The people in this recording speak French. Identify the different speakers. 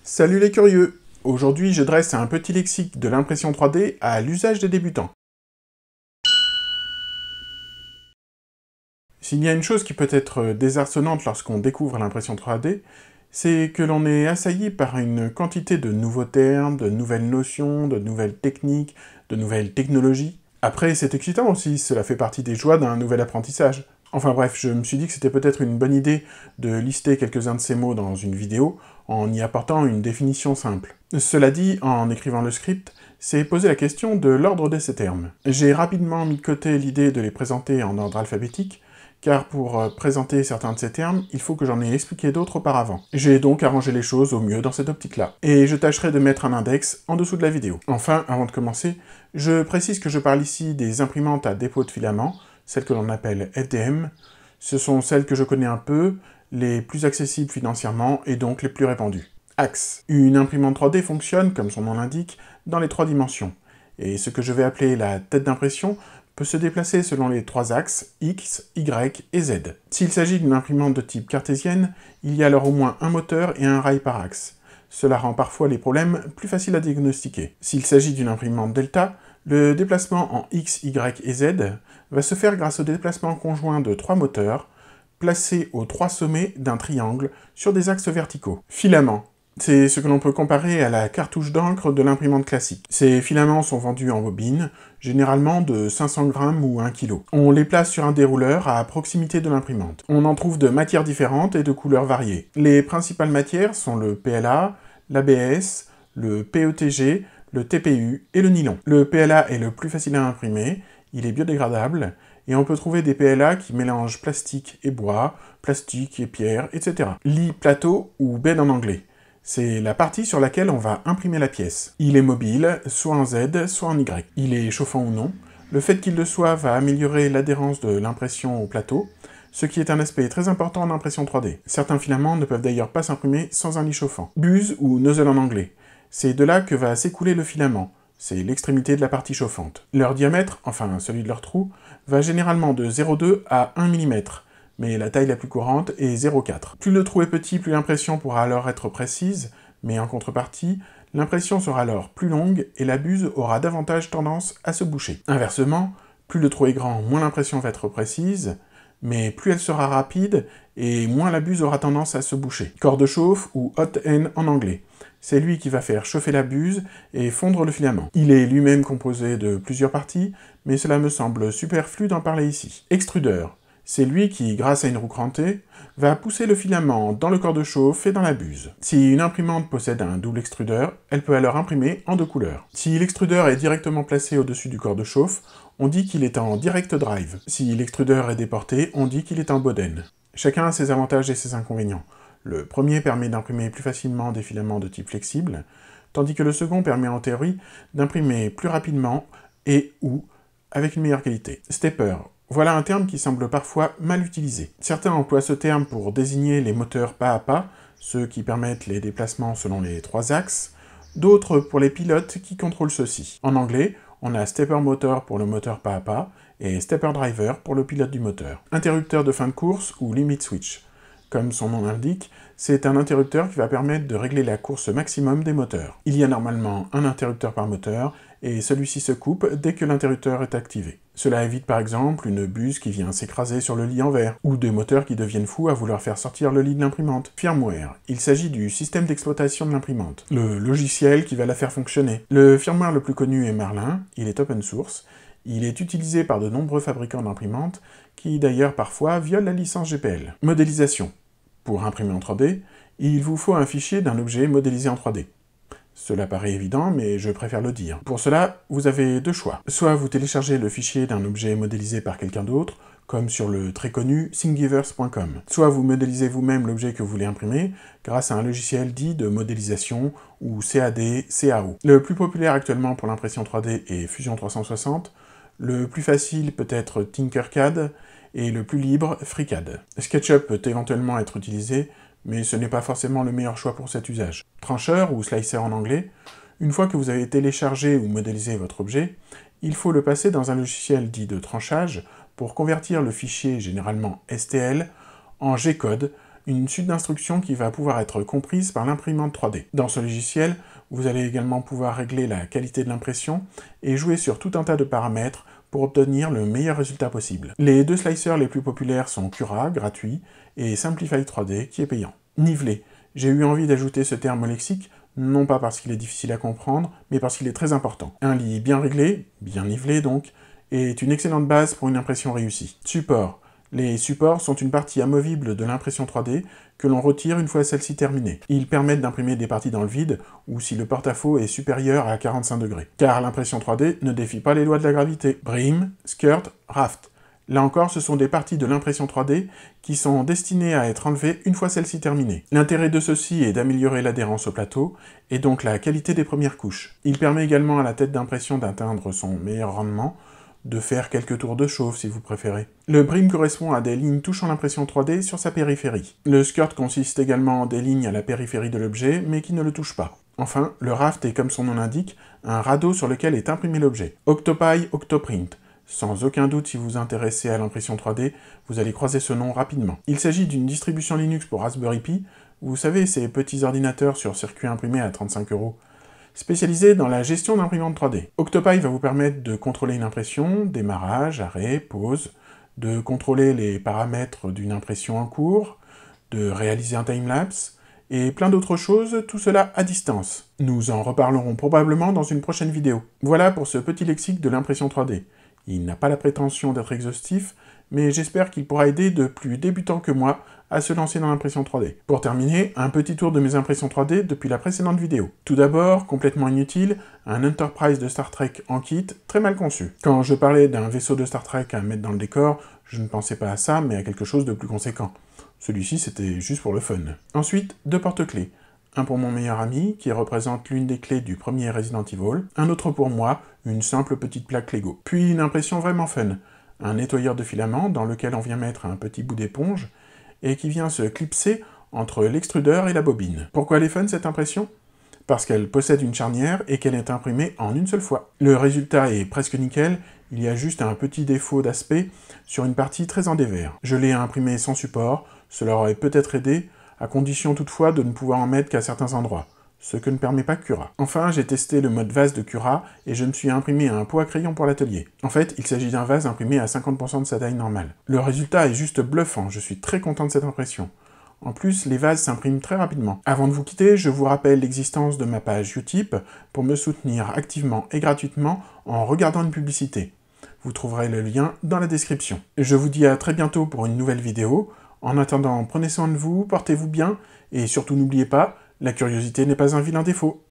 Speaker 1: Salut les curieux! Aujourd'hui, je dresse un petit lexique de l'impression 3D à l'usage des débutants. S'il y a une chose qui peut être désarçonnante lorsqu'on découvre l'impression 3D, c'est que l'on est assailli par une quantité de nouveaux termes, de nouvelles notions, de nouvelles techniques, de nouvelles technologies. Après, c'est excitant aussi, cela fait partie des joies d'un nouvel apprentissage. Enfin bref, je me suis dit que c'était peut-être une bonne idée de lister quelques-uns de ces mots dans une vidéo, en y apportant une définition simple. Cela dit, en écrivant le script, c'est poser la question de l'ordre de ces termes. J'ai rapidement mis de côté l'idée de les présenter en ordre alphabétique, car pour présenter certains de ces termes, il faut que j'en ai expliqué d'autres auparavant. J'ai donc arrangé les choses au mieux dans cette optique-là, et je tâcherai de mettre un index en dessous de la vidéo. Enfin, avant de commencer, je précise que je parle ici des imprimantes à dépôt de filament, celles que l'on appelle FDM. Ce sont celles que je connais un peu, les plus accessibles financièrement et donc les plus répandues. Axe. Une imprimante 3D fonctionne, comme son nom l'indique, dans les 3 dimensions. Et ce que je vais appeler la tête d'impression peut se déplacer selon les 3 axes X, Y et Z. S'il s'agit d'une imprimante de type cartésienne, il y a alors au moins un moteur et un rail par axe. Cela rend parfois les problèmes plus faciles à diagnostiquer. S'il s'agit d'une imprimante delta, le déplacement en X, Y et Z va se faire grâce au déplacement conjoint de 3 moteurs, placés aux 3 sommets d'un triangle sur des axes verticaux. Filament. C'est ce que l'on peut comparer à la cartouche d'encre de l'imprimante classique. Ces filaments sont vendus en bobine, généralement de 500 grammes ou 1 kg. On les place sur un dérouleur à proximité de l'imprimante. On en trouve de matières différentes et de couleurs variées. Les principales matières sont le PLA, l'ABS, le PETG, le TPU et le nylon. Le PLA est le plus facile à imprimer, il est biodégradable, et on peut trouver des PLA qui mélangent plastique et bois, plastique et pierre, etc. Lit plateau ou bed en anglais. C'est la partie sur laquelle on va imprimer la pièce. Il est mobile, soit en Z, soit en Y. Il est chauffant ou non. Le fait qu'il le soit va améliorer l'adhérence de l'impression au plateau, ce qui est un aspect très important en impression 3D. Certains filaments ne peuvent d'ailleurs pas s'imprimer sans un lit chauffant. Buse ou nozzle en anglais. C'est de là que va s'écouler le filament. C'est l'extrémité de la partie chauffante. Leur diamètre, enfin celui de leur trou, va généralement de 0,2 à 1 mm, mais la taille la plus courante est 0,4. Plus le trou est petit, plus l'impression pourra alors être précise, mais en contrepartie, l'impression sera alors plus longue et la buse aura davantage tendance à se boucher. Inversement, plus le trou est grand, moins l'impression va être précise, mais plus elle sera rapide et moins la buse aura tendance à se boucher. Corps de chauffe ou hot end en anglais. C'est lui qui va faire chauffer la buse et fondre le filament. Il est lui-même composé de plusieurs parties, mais cela me semble superflu d'en parler ici. Extrudeur. C'est lui qui, grâce à une roue crantée, va pousser le filament dans le corps de chauffe et dans la buse. Si une imprimante possède un double extrudeur, elle peut alors imprimer en 2 couleurs. Si l'extrudeur est directement placé au-dessus du corps de chauffe, on dit qu'il est en direct drive. Si l'extrudeur est déporté, on dit qu'il est en boden. Chacun a ses avantages et ses inconvénients. Le premier permet d'imprimer plus facilement des filaments de type flexible, tandis que le second permet en théorie d'imprimer plus rapidement et ou avec une meilleure qualité. Stepper. Voilà un terme qui semble parfois mal utilisé. Certains emploient ce terme pour désigner les moteurs pas à pas, ceux qui permettent les déplacements selon les 3 axes, d'autres pour les pilotes qui contrôlent ceux-ci. En anglais, on a stepper motor pour le moteur pas à pas et stepper driver pour le pilote du moteur. Interrupteur de fin de course ou limit switch. Comme son nom l'indique, c'est un interrupteur qui va permettre de régler la course maximum des moteurs. Il y a normalement un interrupteur par moteur, et celui-ci se coupe dès que l'interrupteur est activé. Cela évite par exemple une buse qui vient s'écraser sur le lit en verre, ou des moteurs qui deviennent fous à vouloir faire sortir le lit de l'imprimante. Firmware. Il s'agit du système d'exploitation de l'imprimante, le logiciel qui va la faire fonctionner. Le firmware le plus connu est Marlin, il est open source, il est utilisé par de nombreux fabricants d'imprimantes, qui d'ailleurs parfois violent la licence GPL. Modélisation. Pour imprimer en 3D, il vous faut un fichier d'un objet modélisé en 3D. Cela paraît évident, mais je préfère le dire. Pour cela, vous avez 2 choix. Soit vous téléchargez le fichier d'un objet modélisé par quelqu'un d'autre, comme sur le très connu thingiverse.com. Soit vous modélisez vous-même l'objet que vous voulez imprimer, grâce à un logiciel dit de modélisation, ou CAD, CAO. Le plus populaire actuellement pour l'impression 3D est Fusion 360, le plus facile peut être Tinkercad, et le plus libre, FreeCAD. SketchUp peut éventuellement être utilisé, mais ce n'est pas forcément le meilleur choix pour cet usage. Trancheur ou slicer en anglais, une fois que vous avez téléchargé ou modélisé votre objet, il faut le passer dans un logiciel dit de tranchage pour convertir le fichier, généralement STL, en G-code, une suite d'instructions qui va pouvoir être comprise par l'imprimante 3D. Dans ce logiciel, vous allez également pouvoir régler la qualité de l'impression et jouer sur tout un tas de paramètres pour obtenir le meilleur résultat possible. Les deux slicers les plus populaires sont Cura, gratuit, et Simplify 3D, qui est payant. Niveler. J'ai eu envie d'ajouter ce terme au lexique, non pas parce qu'il est difficile à comprendre, mais parce qu'il est très important. Un lit bien réglé, bien nivelé donc, est une excellente base pour une impression réussie. Support. Les supports sont une partie amovible de l'impression 3D que l'on retire une fois celle-ci terminée. Ils permettent d'imprimer des parties dans le vide ou si le porte-à-faux est supérieur à 45 degrés. Car l'impression 3D ne défie pas les lois de la gravité. Brim, skirt, raft. Là encore, ce sont des parties de l'impression 3D qui sont destinées à être enlevées une fois celle-ci terminée. L'intérêt de ceci est d'améliorer l'adhérence au plateau et donc la qualité des premières couches. Il permet également à la tête d'impression d'atteindre son meilleur rendement, de faire quelques tours de chauffe si vous préférez. Le brim correspond à des lignes touchant l'impression 3D sur sa périphérie. Le skirt consiste également en des lignes à la périphérie de l'objet, mais qui ne le touchent pas. Enfin, le raft est, comme son nom l'indique, un radeau sur lequel est imprimé l'objet. Octopi, Octoprint. Sans aucun doute, si vous vous intéressez à l'impression 3D, vous allez croiser ce nom rapidement. Il s'agit d'une distribution Linux pour Raspberry Pi, vous savez, ces petits ordinateurs sur circuit imprimé à 35 €, spécialisé dans la gestion d'imprimantes 3D. Octopi va vous permettre de contrôler une impression, démarrage, arrêt, pause, de contrôler les paramètres d'une impression en cours, de réaliser un timelapse, et plein d'autres choses, tout cela à distance. Nous en reparlerons probablement dans une prochaine vidéo. Voilà pour ce petit lexique de l'impression 3D. Il n'a pas la prétention d'être exhaustif, mais j'espère qu'il pourra aider de plus débutants que moi à se lancer dans l'impression 3D. Pour terminer, un petit tour de mes impressions 3D depuis la précédente vidéo. Tout d'abord, complètement inutile, un Enterprise de Star Trek en kit, très mal conçu. Quand je parlais d'un vaisseau de Star Trek à mettre dans le décor, je ne pensais pas à ça, mais à quelque chose de plus conséquent. Celui-ci, c'était juste pour le fun. Ensuite, deux porte-clés. Un pour mon meilleur ami, qui représente l'une des clés du premier Resident Evil, un autre pour moi, une simple petite plaque Lego. Puis une impression vraiment fun, un nettoyeur de filaments dans lequel on vient mettre un petit bout d'éponge, et qui vient se clipser entre l'extrudeur et la bobine. Pourquoi elle est fun cette impression? Parce qu'elle possède une charnière et qu'elle est imprimée en une seule fois. Le résultat est presque nickel, il y a juste un petit défaut d'aspect sur une partie très en dévers. Je l'ai imprimé sans support, cela aurait peut-être aidé, à condition toutefois de ne pouvoir en mettre qu'à certains endroits, ce que ne permet pas Cura. Enfin, j'ai testé le mode vase de Cura, et je me suis imprimé un pot à crayon pour l'atelier. En fait, il s'agit d'un vase imprimé à 50% de sa taille normale. Le résultat est juste bluffant, je suis très content de cette impression. En plus, les vases s'impriment très rapidement. Avant de vous quitter, je vous rappelle l'existence de ma page Utip pour me soutenir activement et gratuitement en regardant une publicité. Vous trouverez le lien dans la description. Je vous dis à très bientôt pour une nouvelle vidéo. En attendant, prenez soin de vous, portez-vous bien, et surtout n'oubliez pas, la curiosité n'est pas un vilain défaut.